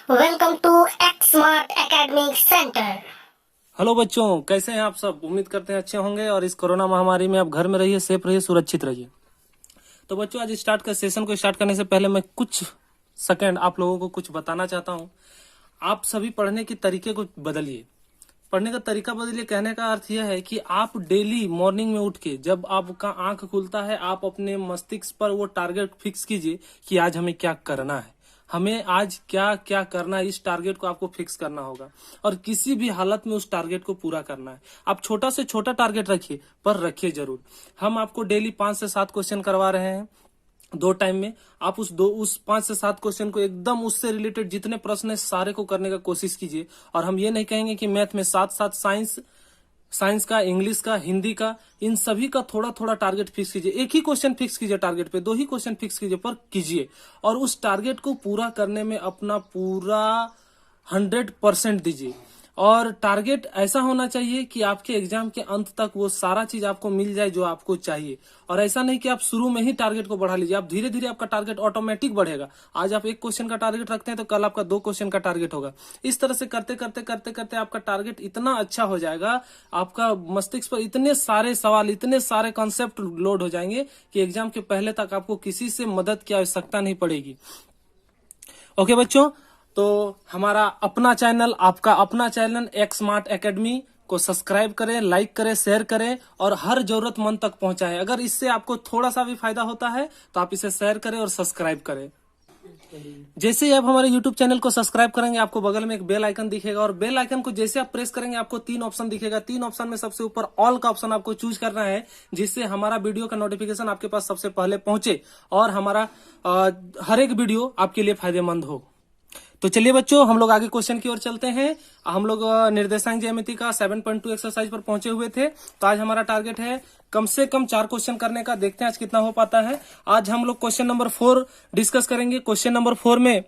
Welcome to X smart academic centre. Hello बच्चों, कैसे हैं आप सब। उम्मीद करते हैं अच्छे होंगे और इस कोरोना महामारी में आप घर में रहिए, सेफ रहिए, सुरक्षित रहिए। तो बच्चों, आज सेशन को स्टार्ट करने से पहले मैं कुछ सेकंड आप लोगों को कुछ बताना चाहता हूं। आप सभी पढ़ने के तरीके को बदलिए। पढ़ने का तरीका बदलिए कहने का अर्थ यह है कि आप डेली मॉर्निंग में उठ के जब आपका आंख खुलता है, आप अपने मस्तिष्क पर वो टारगेट फिक्स कीजिए कि आज हमें क्या करना है, हमें आज क्या क्या करना है। इस टारगेट को आपको फिक्स करना होगा और किसी भी हालत में उस टारगेट को पूरा करना है। आप छोटा से छोटा टारगेट रखिए, पर रखिए जरूर। हम आपको डेली 5 से 7 क्वेश्चन करवा रहे हैं 2 टाइम में। आप उस 5 से 7 क्वेश्चन को एकदम उससे रिलेटेड जितने प्रश्न है सारे को करने का कोशिश कीजिए। और हम ये नहीं कहेंगे कि मैथ में साथ साथ साइंस का, इंग्लिश का, हिंदी का, इन सभी का थोड़ा थोड़ा टारगेट फिक्स कीजिए। एक ही क्वेश्चन फिक्स कीजिए टारगेट पे, 2 ही क्वेश्चन फिक्स कीजिए, पर कीजिए। और उस टारगेट को पूरा करने में अपना पूरा 100% दीजिए। और टारगेट ऐसा होना चाहिए कि आपके एग्जाम के अंत तक वो सारा चीज आपको मिल जाए जो आपको चाहिए। और ऐसा नहीं कि आप शुरू में ही टारगेट को बढ़ा लीजिए। आप धीरे धीरे आपका टारगेट ऑटोमेटिक बढ़ेगा। आज आप 1 क्वेश्चन का टारगेट रखते हैं तो कल आपका 2 क्वेश्चन का टारगेट होगा। इस तरह से करते करते करते करते आपका टारगेट इतना अच्छा हो जाएगा, आपका मस्तिष्क पर इतने सारे सवाल, इतने सारे कॉन्सेप्ट लोड हो जाएंगे कि एग्जाम के पहले तक आपको किसी से मदद की आवश्यकता नहीं पड़ेगी। ओके बच्चों, तो हमारा अपना चैनल, आपका अपना चैनल एक्स स्मार्ट एकेडमी को सब्सक्राइब करें, लाइक करें, शेयर करें और हर जरूरतमंद तक पहुंचाएं। अगर इससे आपको थोड़ा सा भी फायदा होता है तो आप इसे शेयर करें और सब्सक्राइब करें। जैसे ही आप हमारे YouTube चैनल को सब्सक्राइब करेंगे, आपको बगल में एक बेल आइकन दिखेगा और बेल आइकन को जैसे आप प्रेस करेंगे आपको 3 ऑप्शन दिखेगा। 3 ऑप्शन में सबसे ऊपर ऑल का ऑप्शन आपको चूज करना है, जिससे हमारा वीडियो का नोटिफिकेशन आपके पास सबसे पहले पहुंचे और हमारा हर एक वीडियो आपके लिए फायदेमंद हो। तो चलिए बच्चों, हम लोग आगे क्वेश्चन की ओर चलते हैं। हम लोग निर्देशांक ज्यामिति का 7.2 एक्सरसाइज पर पहुंचे हुए थे। तो आज हमारा टारगेट है कम से कम 4 क्वेश्चन करने का। देखते हैं आज कितना हो पाता है। आज हम लोग क्वेश्चन नंबर 4 डिस्कस करेंगे। क्वेश्चन नंबर 4 में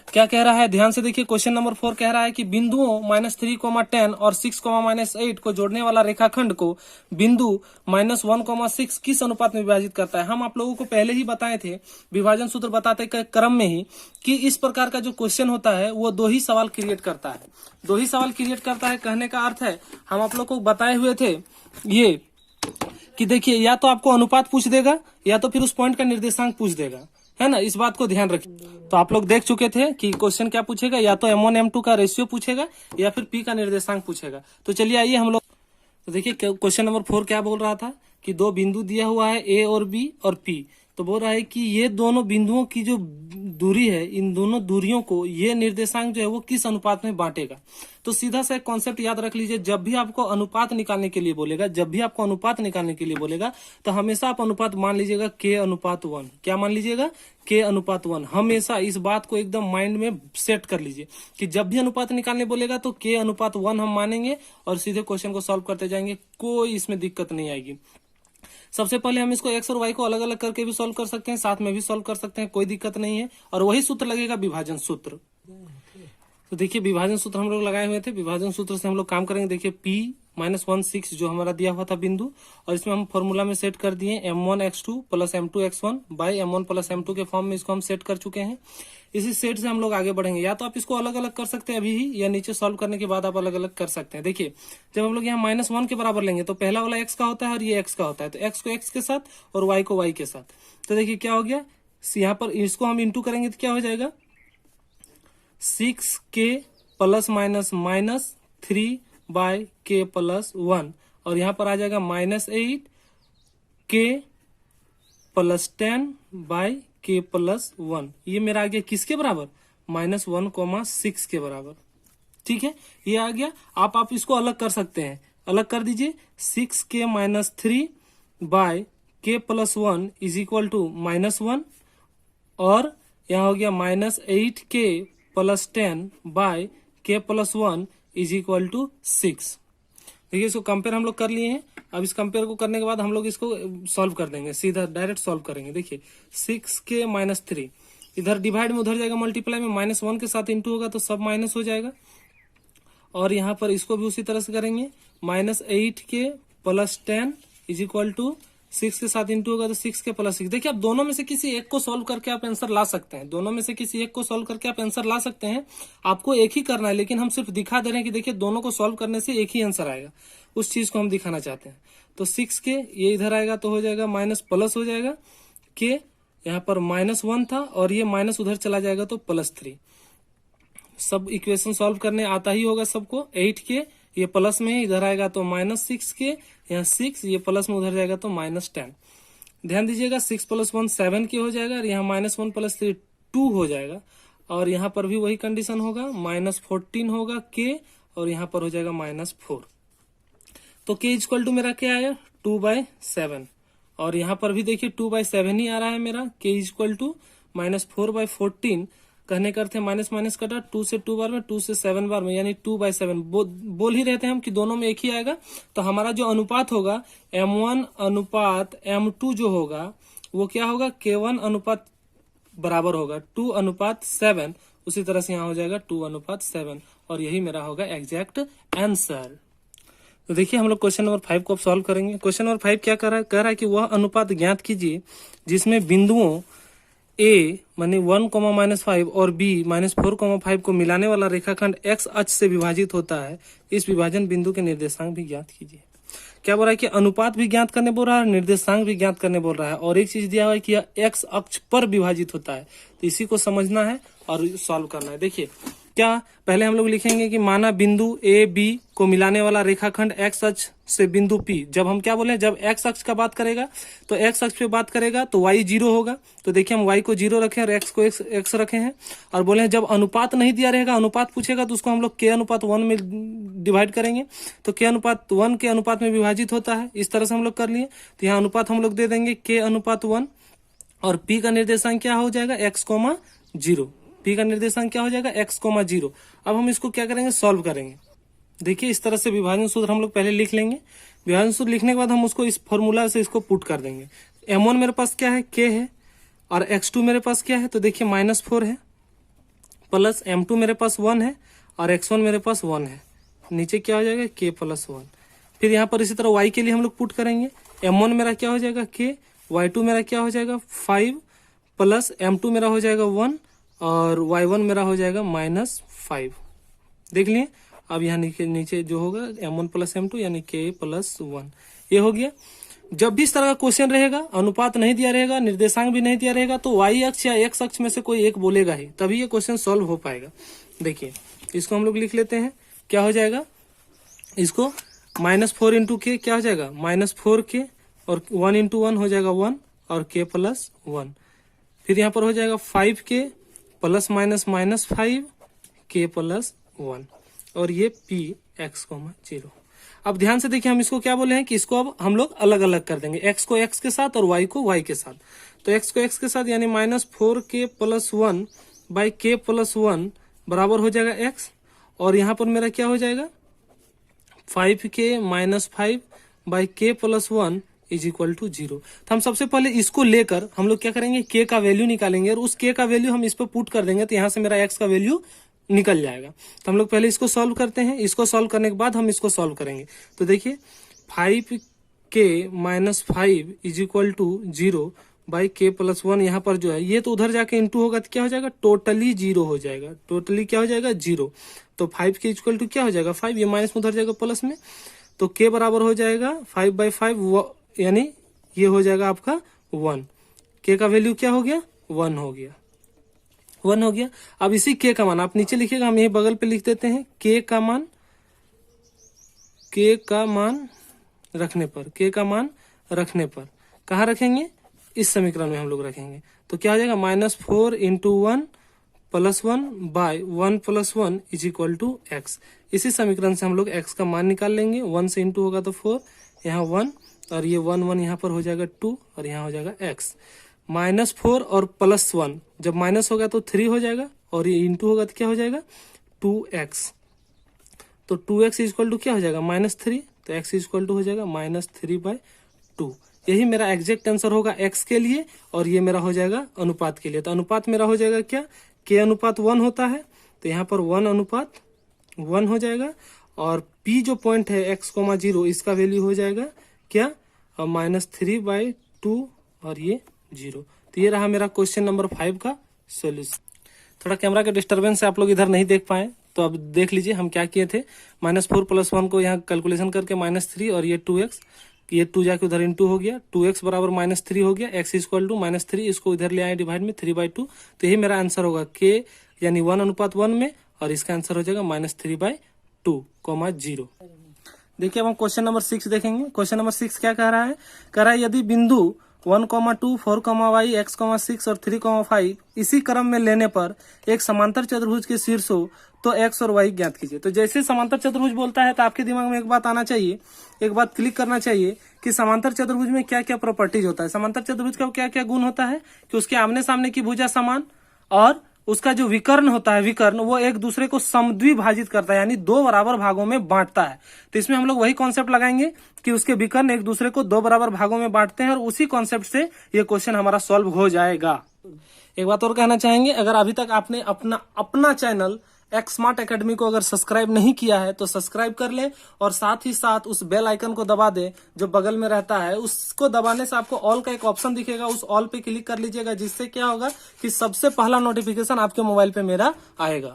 क्या कह रहा है, ध्यान से देखिए। क्वेश्चन नंबर 4 कह रहा है कि बिंदुओं -3, 10 और 6, -8 को जोड़ने वाला रेखाखंड को बिंदु -1, 6 किस अनुपात में विभाजित करता है। हम आप लोगों को पहले ही बताए थे विभाजन सूत्र बताते क्रम में ही कि इस प्रकार का जो क्वेश्चन होता है वो 2 ही सवाल क्रिएट करता है। 2 ही सवाल क्रिएट करता है कहने का अर्थ है, हम आप लोग को बताए हुए थे ये कि देखिए, या तो आपको अनुपात पूछ देगा या तो फिर उस पॉइंट का निर्देशांक पूछ देगा, है ना। इस बात को ध्यान रखिए। तो आप लोग देख चुके थे कि क्वेश्चन क्या पूछेगा, या तो M1 M2 का रेशियो पूछेगा या फिर P का निर्देशांक पूछेगा। तो चलिए आइए हम लोग, तो देखिए क्वेश्चन नंबर 4 क्या बोल रहा था कि 2 बिंदु दिया हुआ है A और B और P। तो बोल रहा है कि ये दोनों बिंदुओं की जो दूरी है, इन दोनों दूरियों को ये निर्देशांक जो है वो किस अनुपात में बांटेगा। तो सीधा सा एक कॉन्सेप्ट याद रख लीजिए, जब भी आपको अनुपात निकालने के लिए बोलेगा, तो हमेशा आप अनुपात मान लीजिएगा K/1। क्या मान लीजिएगा? K/1। हमेशा इस बात को एकदम माइंड में सेट कर लीजिए कि जब भी अनुपात निकालने बोलेगा तो K/1 हम मानेंगे और सीधे क्वेश्चन को सॉल्व करते जाएंगे। कोई इसमें दिक्कत नहीं आएगी। सबसे पहले हम इसको x और y को अलग अलग करके भी सॉल्व कर सकते हैं, साथ में भी सॉल्व कर सकते हैं, कोई दिक्कत नहीं है। और वही सूत्र लगेगा विभाजन सूत्र। तो देखिए विभाजन सूत्र हम लोग लगाए हुए थे, विभाजन सूत्र से हम लोग काम करेंगे। देखिए P-1, 6 जो हमारा दिया हुआ था बिंदु, और इसमें हम फॉर्मूला में सेट कर दिए M1x2 + M2x1 by M1 + M2 के फॉर्म में इसको हम सेट कर चुके हैं। इसी सेट से हम लोग आगे बढ़ेंगे। या तो आप इसको अलग अलग कर सकते हैं अभी ही, या नीचे सॉल्व करने के बाद आप अलग अलग कर सकते हैं। देखिए जब हम लोग यहाँ -1 के बराबर लेंगे तो पहला वाला x का होता है और ये x का होता है, तो x को x के साथ और y को y के साथ। तो देखिए क्या हो गया, यहाँ पर इसको हम इंटू करेंगे तो क्या हो जाएगा, 6k ± -3/k+1, और यहाँ पर आ जाएगा -8k + 10/k+1। ये मेरा आ गया किसके बराबर, -1, 6 के बराबर। ठीक है, ये आ गया। आप इसको अलग कर सकते हैं, अलग कर दीजिए। 6k - 3/k+1 = -1, और यहाँ हो गया -8k + 10/k+1 = 6। देखिए इसको कंपेयर हम लोग कर लिए हैं। अब इस कंपेयर को करने के बाद हम लोग इसको सॉल्व कर देंगे, सीधा डायरेक्ट सॉल्व करेंगे। देखिए 6k - 3 इधर डिवाइड में उधर जाएगा, मल्टीप्लाई में -1 के साथ इंटू होगा तो सब माइनस हो जाएगा। और यहाँ पर इसको भी उसी तरह से करेंगे, -8k + 10 = 6 के साथ इंटू होगा तो 6 के प्लस 6। देखिए आप दोनों में से किसी एक को सॉल्व करके आप आंसर ला सकते हैं, दोनों में से किसी एक को सॉल्व करके आप आंसर ला सकते हैं। आपको एक ही करना है, लेकिन हम सिर्फ दिखा दे रहे हैं कि देखिए दोनों को सॉल्व करने से एक ही आंसर आएगा, उस चीज को हम दिखाना चाहते हैं। तो 6 के ये इधर आएगा तो हो जाएगा माइनस प्लस हो जाएगा के, यहाँ पर -1 था और ये माइनस उधर चला जाएगा तो +3। सब इक्वेशन सॉल्व करने आता ही होगा सबको। 8 के ये प्लस में इधर आएगा तो -6 के, यहाँ 6 ये प्लस में उधर जाएगा तो -10। ध्यान दीजिएगा 6 + 1 7 के हो जाएगा और यहाँ -1 + 3 2 हो जाएगा। और यहाँ पर भी वही कंडीशन होगा, -14 होगा के और यहाँ पर हो जाएगा -4। तो k इक्वल टू मेरा क्या आया 2/7 और यहाँ पर भी देखिए 2/7 ही आ रहा है मेरा। k इक्वल टू -4/14 कहने का अर्थ है माइनस माइनस कटा 2 से 2 बार में 2 से 7 बार में, यानी 2/7 बोल ही रहते हैं हम कि दोनों में एक ही आएगा। तो हमारा जो अनुपात होगा m1 अनुपात m2 जो होगा वो क्या होगा k1 अनुपात बराबर होगा 2:7। उसी तरह से यहाँ हो जाएगा 2:7 और यही मेरा होगा एग्जैक्ट आंसर। तो देखिए हम लोग क्वेश्चन नंबर 5 को अब सॉल्व करेंगे। क्वेश्चन नंबर 5 क्या कह रहा है कि वह अनुपात ज्ञात कीजिए जिसमें बिंदुओं a माने 1, -5 और b -4, 5 को मिलाने वाला रेखाखंड x अक्ष से विभाजित होता है। इस विभाजन बिंदु के निर्देशांक भी ज्ञात कीजिए। क्या बोल रहा है कि अनुपात भी ज्ञात करने बोल रहा है, निर्देशांक भी ज्ञात करने बोल रहा है और एक चीज दिया हुआ है कि यह x अक्ष पर विभाजित होता है। तो इसी को समझना है और सॉल्व करना है। देखिए क्या पहले हम लोग लिखेंगे कि माना बिंदु ए बी को मिलाने वाला रेखाखंड x अक्ष से बिंदु P, जब हम क्या बोले जब x अक्ष का बात करेगा तो x अक्ष पे बात करेगा तो y 0 होगा। तो देखिए हम y को 0 रखे और x को x रखे हैं और बोले हैं जब अनुपात नहीं दिया रहेगा, अनुपात पूछेगा तो उसको हम लोग k/1 में डिवाइड करेंगे। तो k/1 के अनुपात में विभाजित होता है, इस तरह से हम लोग कर लिए। तो यहाँ अनुपात हम लोग दे देंगे k/1 और P का निर्देशांक क्या हो जाएगा x,0। P का निर्देशांक क्या हो जाएगा x,0। अब हम इसको क्या करेंगे सॉल्व करेंगे। देखिए इस तरह से विभाजन सूत्र हम लोग पहले लिख लेंगे। विभाजन सूत्र लिखने के बाद हम उसको इस फॉर्मूला से इसको पुट कर देंगे। m1 मेरे पास क्या है k है और x2 मेरे पास क्या है, तो देखिए -4 है प्लस m2 मेरे पास 1 है और x1 मेरे पास 1 है। नीचे क्या हो जाएगा k+1। फिर यहाँ पर इसी तरह y के लिए हम लोग पुट करेंगे। m1 मेरा क्या हो जाएगा k, y2 मेरा क्या हो जाएगा 5 प्लस m2 मेरा हो जाएगा 1 और y1 मेरा हो जाएगा -5। देख लिए। अब यहाँ नीचे जो होगा m1 + m2 यानी k+1 ये हो गया। जब भी इस तरह का क्वेश्चन रहेगा, अनुपात नहीं दिया रहेगा, निर्देशांक भी नहीं दिया रहेगा, तो y अक्ष या x अक्ष में से कोई एक बोलेगा ही, तभी ये क्वेश्चन सॉल्व हो पाएगा। देखिए इसको हम लोग लिख लेते हैं। क्या हो जाएगा इसको -4 × k क्या हो जाएगा -4k और 1 × 1 हो जाएगा 1 और k+1। फिर यहाँ पर हो जाएगा 5k + -5 k+1 और ये p x,0। अब ध्यान से देखिए हम इसको क्या बोले हैं कि इसको अब हम लोग अलग अलग कर देंगे, x को x के साथ और y को y के साथ। तो x को x के साथ यानी -4k + 1 k+1 बराबर हो जाएगा x और यहाँ पर मेरा क्या हो जाएगा 5k - 5 k+1 = 0। तो हम सबसे पहले इसको लेकर हम लोग क्या करेंगे k का वैल्यू निकालेंगे और उस k का वैल्यू हम इस पर पुट कर देंगे तो यहाँ से मेरा x का वैल्यू निकल जाएगा। तो हम लोग पहले इसको सॉल्व करते हैं। इसको सॉल्व करने के बाद हम इसको सॉल्व करेंगे। तो देखिए 5k - 5 = 0 k+1 यहाँ पर जो है ये तो उधर जाके इंटू होगा तो क्या हो जाएगा टोटली 0 हो जाएगा। टोटली क्या हो जाएगा 0। तो 5k = क्या हो जाएगा 5, ये माइनस में उधर जाएगा प्लस में, तो k बराबर हो जाएगा 5/5 यानी ये हो जाएगा आपका 1। k का वैल्यू क्या हो गया 1 हो गया, 1 हो गया। अब इसी k का मान आप नीचे लिखिएगा, हम यही बगल पे लिख देते हैं। k का मान रखने पर, k का मान रखने पर कहाँ रखेंगे इस समीकरण में हम लोग रखेंगे। तो क्या हो जाएगा -4 × 1 + 1 बाय 1 + 1 = x। इसी समीकरण से हम लोग x का मान निकाल लेंगे। 1 से इंटू होगा तो 4, यहाँ 1 और ये 1 1 यहाँ पर हो जाएगा 2 और यहाँ हो जाएगा x। -4 और +1 जब माइनस होगा तो 3 हो जाएगा और ये इंटू होगा तो क्या हो जाएगा 2x। तो 2x = क्या हो जाएगा -3, तो x = हो जाएगा -3/2। यही मेरा एग्जैक्ट आंसर होगा x के लिए और ये मेरा हो जाएगा अनुपात के लिए। तो अनुपात मेरा हो जाएगा क्या k/1 होता है, तो यहाँ पर 1/1 हो जाएगा और p जो पॉइंट है x,0 इसका वैल्यू हो जाएगा क्या और -3/2 और ये 0। तो ये रहा मेरा क्वेश्चन नंबर 5 का सोल्यूशन। थोड़ा कैमरा के डिस्टरबेंस से आप लोग इधर नहीं देख पाए, तो अब देख लीजिए हम क्या किए थे। -4 + 1 को यहाँ कैलकुलेशन करके -3 और ये 2x, ये 2 जाके उधर इंटू हो गया, 2x बराबर -3 हो गया, x = -3, इसको इधर ले आए डिवाइड में 3/2। तो यही मेरा आंसर होगा k यानी 1:1 में, और इसका आंसर हो जाएगा -3/2, 0। देखिए अब हम क्वेश्चन नंबर 6 देखेंगे। क्वेश्चन नंबर 6 क्या कह रहा है? कह रहा है यदि बिंदु 1, 2, 4, y, x, 6 और 3, 5 इसी क्रम में लेने पर एक समांतर चतुर्भुज के शीर्ष हो तो x और y ज्ञात कीजिए। तो जैसे समांतर चतुर्भुज बोलता है तो आपके दिमाग में एक बात आना चाहिए, एक बात क्लिक करना चाहिए कि समांतर चतुर्भुज में क्या क्या प्रॉपर्टीज होता है। समांतर चतुर्भुज का क्या क्या गुण होता है कि उसके आमने सामने की भुजा समान, और उसका जो विकर्ण होता है, विकर्ण वो एक दूसरे को समद्विभाजित करता है, यानी 2 बराबर भागों में बांटता है। तो इसमें हम लोग वही कॉन्सेप्ट लगाएंगे कि उसके विकर्ण एक दूसरे को 2 बराबर भागों में बांटते हैं, और उसी कॉन्सेप्ट से ये क्वेश्चन हमारा सॉल्व हो जाएगा। एक बात और कहना चाहेंगे, अगर अभी तक आपने अपना चैनल एक्स स्मार्ट एकेडमी को अगर सब्सक्राइब नहीं किया है तो सब्सक्राइब कर ले, और साथ ही साथ उस बेल आइकन को दबा दे जो बगल में रहता है। उसको दबाने से आपको ऑल का एक ऑप्शन दिखेगा, उस ऑल पे क्लिक कर लीजिएगा, जिससे क्या होगा कि सबसे पहला नोटिफिकेशन आपके मोबाइल पे मेरा आएगा।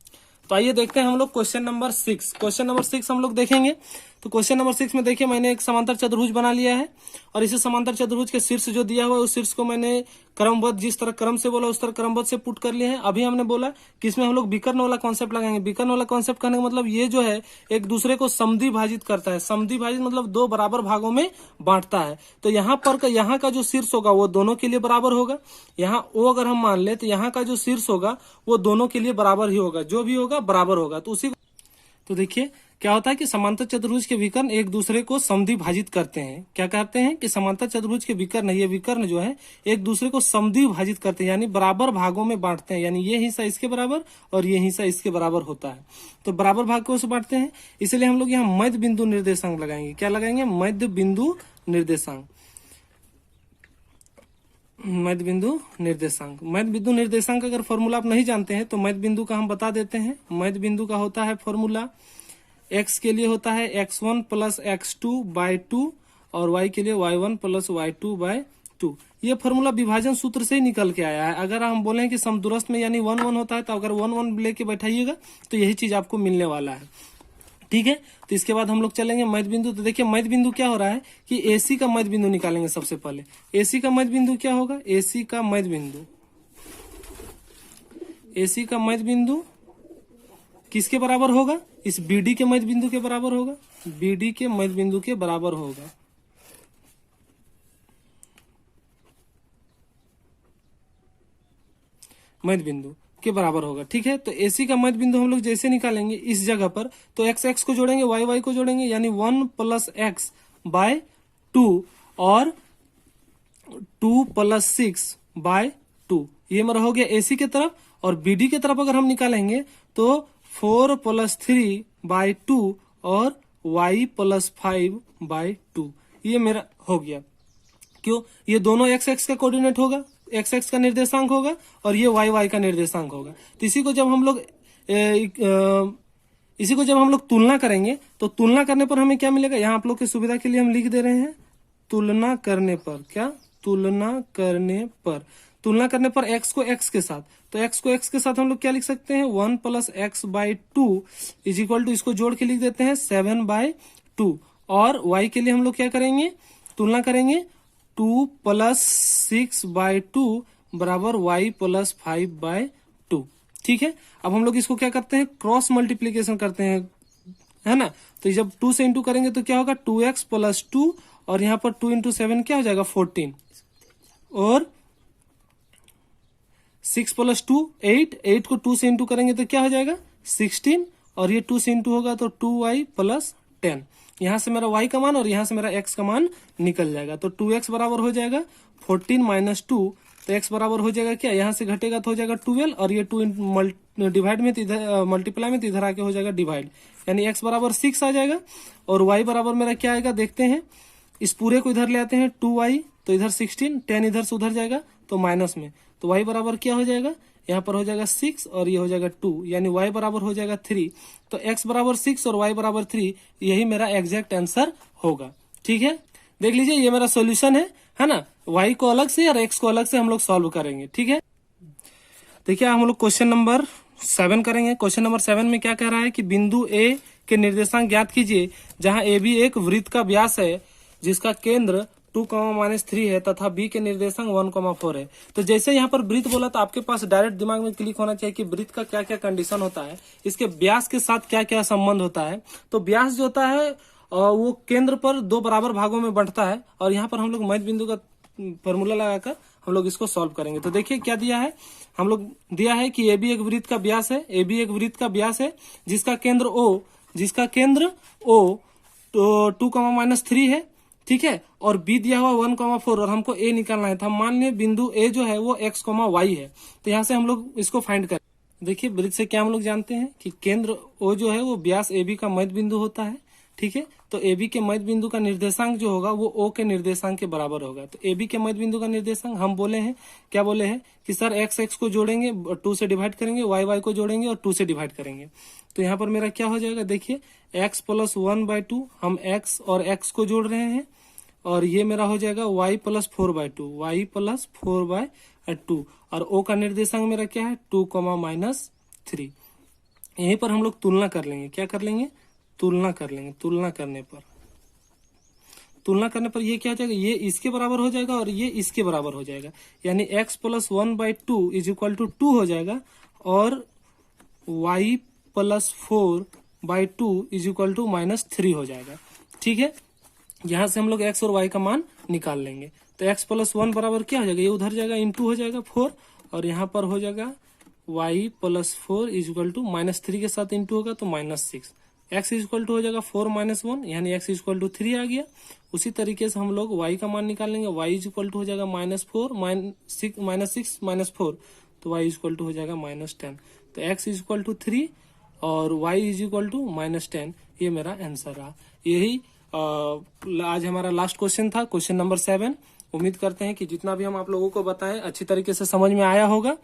तो आइए देखते हैं हम लोग क्वेश्चन नंबर 6। क्वेश्चन नंबर 6 हम लोग देखेंगे। तो क्वेश्चन नंबर 6 में देखिए मैंने एक समांतर चतुर्भुज बना लिया है, और इसे समांतर चतुर्भुज के शीर्ष जो दिया हुआ है उस शीर्ष को मैंने क्रमबद्ध, जिस तरह क्रम से बोला उस तरह क्रमबद्ध से पुट कर लिया है। अभी हमने बोला कि इसमें हम लोग विकर्ण वाला कॉन्सेप्ट लगाएंगे। विकर्ण वाला कॉन्सेप्ट करने का मतलब ये जो है एक दूसरे को समद्विभाजित करता है। समद्विभाजित मतलब 2 बराबर भागों में बांटता है। तो यहाँ का जो शीर्ष होगा वो दोनों के लिए बराबर होगा। यहाँ ओ अगर हम मान ले तो यहाँ का जो शीर्ष होगा वो दोनों के लिए बराबर ही होगा, जो भी होगा बराबर होगा। तो देखिए क्या होता है कि समांतर चतुर्भुज के विकर्ण एक दूसरे को समद्विभाजित करते हैं। क्या कहते हैं कि समांतर चतुर्भुज के विकर्ण, ये विकर्ण जो है एक दूसरे को समद्विभाजित करते हैं, यानी बराबर भागों में बांटते हैं, यानी ये हिस्सा इसके बराबर और ये हिस्सा इसके बराबर होता है। तो बराबर भाग को से बांटते हैं, इसलिए हम लोग यहाँ मध्य बिंदु निर्देशांक लगाएंगे। क्या लगाएंगे? मध्य बिंदु निर्देशांक। मध्य बिंदु निर्देशांक। मध्य बिंदु निर्देशांक अगर फॉर्मूला आप नहीं जानते हैं तो मध्य बिंदु का हम बता देते हैं। मध्य बिंदु का होता है फॉर्मूला, x के लिए होता है x1 + x2/2 और y के लिए y1 + y2/2। ये फॉर्मूला विभाजन सूत्र से ही निकल के आया है। अगर हम बोले कि समदूरस्थ में यानी 1 1 होता है, तो अगर 1 1 लेके बैठाइएगा तो यही चीज आपको मिलने वाला है। ठीक है, तो इसके बाद हम लोग चलेंगे मध्य बिंदु। तो देखिए मध्य बिंदु क्या हो रहा है कि AC का मध्य बिंदु निकालेंगे। सबसे पहले AC का मध्य बिंदु क्या होगा? AC का मध्य बिंदु, AC का मध्य बिंदु किसके बराबर होगा? इस BD के मध्य बिंदु के बराबर होगा। BD के मध्य बिंदु के बराबर होगा। मध्य बिंदु के बराबर होगा। ठीक है, तो AC का मध्य बिंदु हम लोग जैसे निकालेंगे इस जगह पर, तो x x को जोड़ेंगे, y y को जोड़ेंगे, यानी 1 + x/2 और 2 + 6/2। ये मेरा हो गया AC के तरफ। और BD के तरफ अगर हम निकालेंगे तो 4 + 3/2 और y + 5/2। ये मेरा हो गया। क्यों? ये दोनों x x का कोऑर्डिनेट होगा, x x का निर्देशांक होगा, और ये y y का निर्देशांक होगा। तो इसी को जब हम लोग तुलना करेंगे तो तुलना करने पर हमें क्या मिलेगा? यहाँ आप लोग की सुविधा के लिए हम लिख दे रहे हैं, तुलना करने पर। क्या? तुलना करने पर x को x के साथ, तो x को x के साथ हम लोग क्या लिख सकते हैं? 1 + x/2 = इसको जोड़ के लिख देते हैं 7/2। और y के लिए हम लोग क्या करेंगे? तुलना करेंगे, 2 + 6/2 बराबर y + 5/2। ठीक है, अब हम लोग इसको क्या करते हैं? क्रॉस मल्टीप्लीकेशन करते हैं, है ना। तो जब 2 से इंटू करेंगे तो क्या होगा? 2x + 2, और यहाँ पर 2 × 7 क्या हो जाएगा? 14, और 6 + 2 8, 8 को 2 से इंटू करेंगे तो क्या हो जाएगा? 16, और ये 2 से इंटू होगा तो 2y + 10। यहाँ से मेरा y का मान और यहाँ से मेरा x का मान निकल जाएगा। तो 2x बराबर हो जाएगा 14 - 2, तो x बराबर हो जाएगा क्या? यहाँ से घटेगा तो हो जाएगा 12, और ये 2 डिवाइड में इधर मल्टीप्लाई में तो इधर आके हो जाएगा डिवाइड, यानी x बराबर 6 आ जाएगा। और y बराबर मेरा क्या आएगा देखते हैं। इस पूरे को इधर ले आते हैं, 2y, तो इधर 16, 10 इधर से उधर जाएगा तो माइनस में, तो y बराबर क्या हो जाएगा? यहाँ पर हो जाएगा 6 और ये हो जाएगा 2, यानी y बराबर हो जाएगा 3। तो x बराबर 6 और y बराबर 3, यही मेरा एग्जैक्ट आंसर होगा। ठीक है, देख लीजिए ये मेरा सोल्यूशन है ना। y को अलग से और x को अलग से हम लोग सॉल्व करेंगे, ठीक है। देखिए हम लोग क्वेश्चन नंबर 7 करेंगे। क्वेश्चन नंबर 7 में क्या कह रहा है कि बिंदु A के निर्देशांक ज्ञात कीजिए जहां AB एक वृत्त का व्यास है जिसका केंद्र 2, -3 है तथा B के निर्देशांक 1, 4 है। तो जैसे यहाँ पर वृत्त बोला तो आपके पास डायरेक्ट दिमाग में क्लिक होना चाहिए कि वृत्त का क्या क्या कंडीशन होता है, इसके व्यास के साथ क्या क्या संबंध होता है। तो व्यास जो होता है वो केंद्र पर 2 बराबर भागों में बंटता है और यहाँ पर हम लोग मध्य बिंदु का फॉर्मूला लगाकर हम लोग इसको सॉल्व करेंगे। तो देखिए क्या दिया है, हम लोग दिया है कि AB एक वृत्त का व्यास है, AB एक वृत्त का व्यास है जिसका केंद्र O तो 2, -3 है, ठीक है। और B दिया हुआ 1, 4 और हमको A निकालना है। तो हम मान लें बिंदु A जो है वो x, y है। तो यहाँ से हम लोग इसको फाइंड करें। देखिए वृत्त से क्या हम लोग जानते हैं कि केंद्र O जो है वो व्यास AB का मध्य बिंदु होता है, ठीक है। तो AB के मध्य बिंदु का निर्देशांक जो होगा वो O के निर्देशांक के बराबर होगा। तो AB के मध्य बिंदु का निर्देशांक हम बोले हैं, क्या बोले हैं कि सर x को जोड़ेंगे 2 से डिवाइड करेंगे, y को जोड़ेंगे और 2 से डिवाइड करेंगे। तो यहाँ पर मेरा क्या हो जाएगा, देखिए x + 1/2 हम x और x को जोड़ रहे हैं और ये मेरा हो जाएगा y + 4/2, y + 4/2 और O का निर्देशांक मेरा क्या है 2, -3। यहीं पर हम लोग तुलना कर लेंगे। क्या कर लेंगे, तुलना कर लेंगे। तुलना करने पर ये क्या हो जाएगा, ये इसके बराबर हो जाएगा और ये इसके बराबर हो जाएगा, यानी x + 1/2 = 2 हो जाएगा और y + 4/2 = -3 हो जाएगा, ठीक है। यहां से हम लोग x और y का मान निकाल लेंगे। तो x + 1 बराबर क्या हो जाएगा, ये उधर जाएगा इंटू हो जाएगा 4 और यहाँ पर हो जाएगा y + 4 = -3 के साथ इंटू होगा तो -6। x = हो जाएगा 4 - 1 यानी x = 3 आ गया। उसी तरीके से हम लोग y का मान निकाल लेंगे। y = हो जाएगा -4 -6 -4 तो y = हो जाएगा -10। तो x = 3 और y = -10, ये मेरा आंसर रहा। यही आज हमारा लास्ट क्वेश्चन था, क्वेश्चन नंबर 7। उम्मीद करते हैं कि जितना भी हम आप लोगों को बताएं अच्छी तरीके से समझ में आया होगा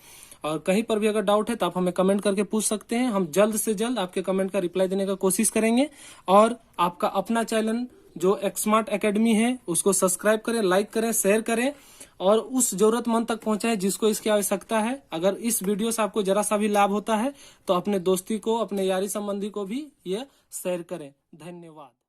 और कहीं पर भी अगर डाउट है तो आप हमें कमेंट करके पूछ सकते हैं। हम जल्द से जल्द आपके कमेंट का रिप्लाई देने का कोशिश करेंगे और आपका अपना चैनल जो एक्समार्ट एकेडमी है उसको सब्सक्राइब करें, लाइक करें, शेयर करें और उस जरूरतमंद तक पहुंचाएं जिसको इसकी आवश्यकता है। अगर इस वीडियो से आपको जरा सा भी लाभ होता है तो अपने दोस्ती को, अपने यारी संबंधी को भी ये शेयर करें। धन्यवाद।